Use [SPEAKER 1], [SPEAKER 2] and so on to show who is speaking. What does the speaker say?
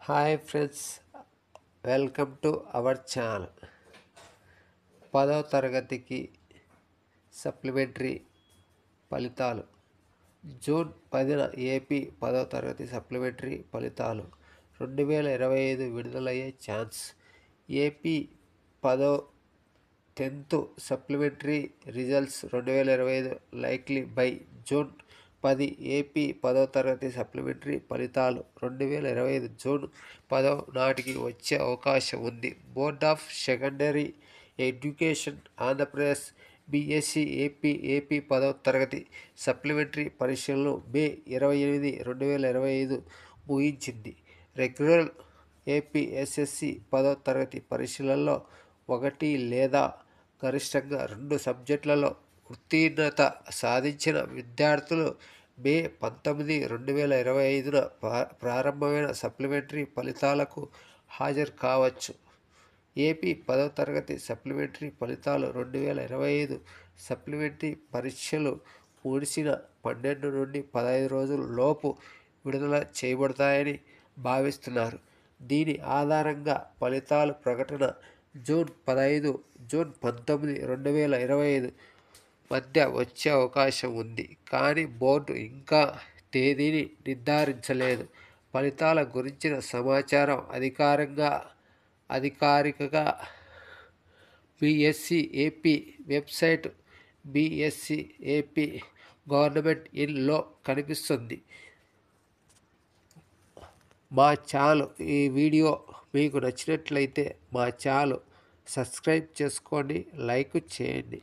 [SPEAKER 1] Hi friends, welcome to our channel. 10వ తరగతికి supplementary ఫలితాలు జూన్ 10న ఏపీ 10వ తరగతి సప్లిమెంటరీ ఫలితాలు 2025 విడుదలయ్యే chance. AP 10th supplementary results 2025 likely by June 10. AP 10వ తరగతి సప్లిమెంటరీ ఫలితాలు 2025 జూన్ 10 నాటికి వచ్చే అవకాశం ఉంది. Board of secondary education Andhra Pradesh BSc AP 10వ తరగతి సప్లిమెంటరీ పరీక్షలను మే 28, 2025 ముగించింది. రెగ్యులర్ ఏపీఎస్ఎస్సీ 10వ తరగతి పరీక్షలలో 1 లేదా గరిష్టంగా 2 సబ్జెక్టులలో ఉత్తీర్ణత సాధించిన విద్యార్థులు మే 19, 2025న ప్రారంభమైన సప్లిమెంటరీ ఫలితాలకు హాజరు కావచ్చు. ఏపీ 10వ తరగతి సప్లిమెంటరీ ఫలితాలు 2025 సప్లిమెంటరీ పరీక్షలు ముగిసిన 12 నుండి 15 రోజుల లోపు విడుదల చేయబడతాయని భావిస్తున్నారు. దీని ఆధారంగా ఫలితాల ప్రకటన జూన్ 15, జూన్ 19, 2025 మధ్య వచ్చే అవకాశం ఉంది. కానీ బోర్డు ఇంకా తేదీని నిర్ధారించలేదు. ఫలితాల గురించిన సమాచారం అధికారికగా BSC AP website BSC AP government ఇన్లో కనిపిస్తుంది. మా ఛానల్ ఈ వీడియో మీకు నచ్చినట్లయితే మా ఛానల్ సబ్స్క్రైబ్ చేసుకోండి, లైక్ చేయండి.